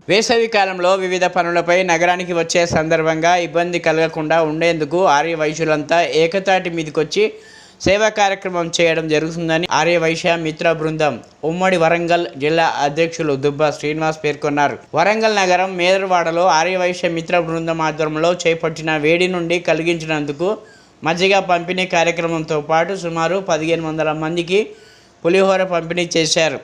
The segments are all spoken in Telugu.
వేసవి కాలంలో వివిధ పనులపై నగరానికి వచ్చే సందర్భంగా ఇబ్బంది కలగకుండా ఉండేందుకు ఆర్య వైశ్యులంతా ఏకతాటి మీదకొచ్చి సేవా కార్యక్రమం చేయడం జరుగుతుందని ఆర్య వైశ్య మిత్ర బృందం ఉమ్మడి వరంగల్ జిల్లా అధ్యక్షులు దుబ్బా శ్రీనివాస్ పేర్కొన్నారు. వరంగల్ నగరం మేదర్వాడలో ఆర్య వైశ్య మిత్ర బృందం ఆధ్వర్యంలో చేపట్టిన వేడి నుండి కలిగించినందుకు మజ్జిగ పంపిణీ కార్యక్రమంతో పాటు సుమారు 1500 మందికి పులిహోర పంపిణీ చేశారు.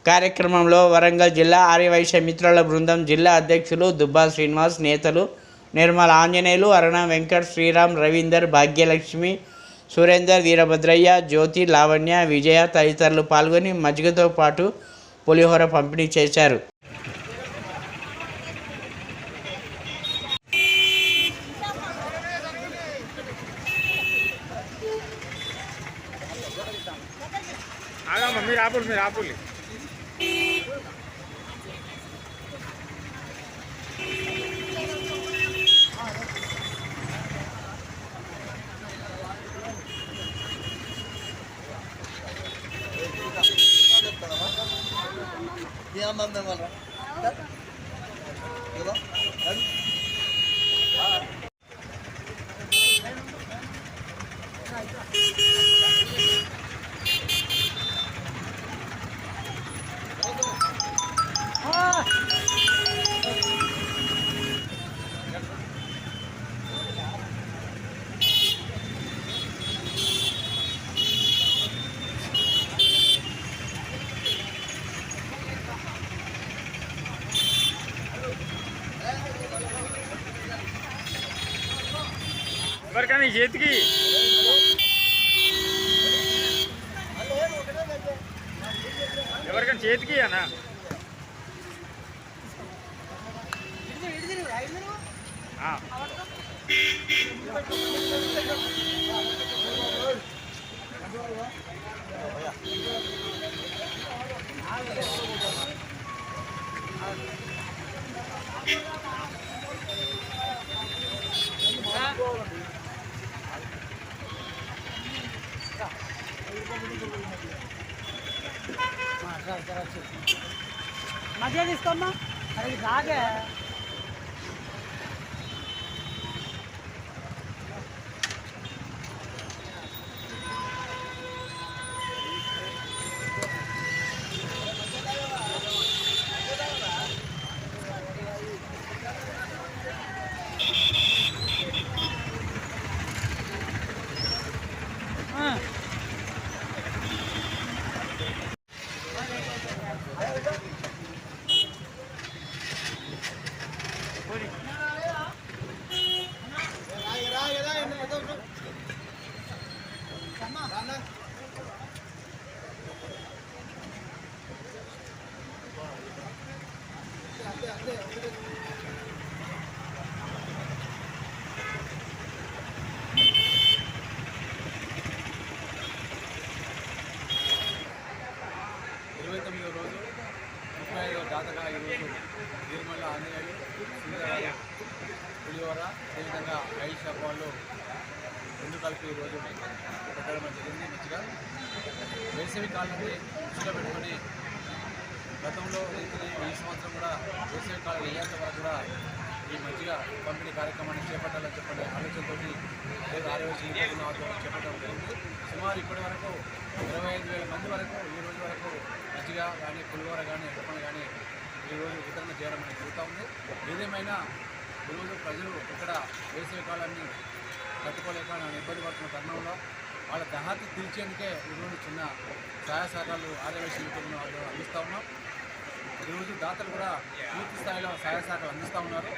కార్యక్రమంలో వరంగల్ జిల్లా ఆర్యవైశ్య మిత్రుల బృందం జిల్లా అధ్యక్షులు దుబ్బా శ్రీనివాస్, నేతలు నిర్మల ఆంజనేయులు, అరుణ వెంకట్, శ్రీరామ్, రవీందర్, భాగ్యలక్ష్మి, సురేందర్, వీరభద్రయ్య, జ్యోతి, లావణ్య, విజయ తదితరులు పాల్గొని మజ్జిగతో పాటు పులిహోర పంపిణీ చేశారు. మీరు ఆపులి ఎవరికైనా చేతికి ఎవరికైనా చేతికి అన్నా మధ్య తీసుకోమ్మా అది రాగే జాతర ఈరోజు నిర్మల ఆంజనేయులు పులిహోర అదేవిధంగా ఐదు షాపాలు రెండు కలిపి ఈరోజు పెట్టడం జరిగింది. మంచిగా వేసవి కాలాన్ని దృష్టిలో పెట్టుకొని గతంలో ఈ సంవత్సరం కూడా వేసవి కాలం వెళ్ళేంత వరకు కూడా ఈ మజ్జిగ పంపిణీ కార్యక్రమాన్ని చేపట్టాలని చెప్పండి ఆలోచనతో ఆరోగ్య చేపట్టడం జరిగింది. సుమారు ఇప్పటి వరకు 25,000 మంది వరకు ఈ రోజు వరకు మజ్జిగ కానీ పులిహోర కానీ ఎడపని కానీ ఈరోజు వితరణ చేయడం అనేది జరుగుతూ ఉంది. ఏదేమైనా ఈరోజు ప్రజలు ఇక్కడ వేసవి కాలాన్ని తట్టుకోలేక ఇబ్బంది పడుతున్న తరుణంలో వాళ్ళ దహాతి తీర్చేందుకే ఈరోజు చిన్న సహాయ సహకారాలు ఆర్యవైశ్య మిత్రులను అందిస్తూ ఉన్నాం. ఈరోజు దాతలు కూడా పూర్తి స్థాయిలో సహాయ సహకారాలు అందిస్తూ ఉన్నారు.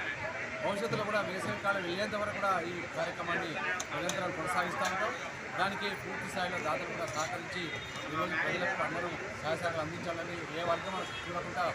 భవిష్యత్తులో కూడా వేసవి కాలం వెళ్ళేంత వరకు కూడా ఈ కార్యక్రమాన్ని నిరంతరం కొనసాగిస్తూ ఉంటాం. దానికి పూర్తి స్థాయిలో దాతలు కూడా సహకరించి ఈరోజు ప్రజలకు అందరూ సహాయ సహకారాలు అందించాలని ఏ వర్గం చూడకుండా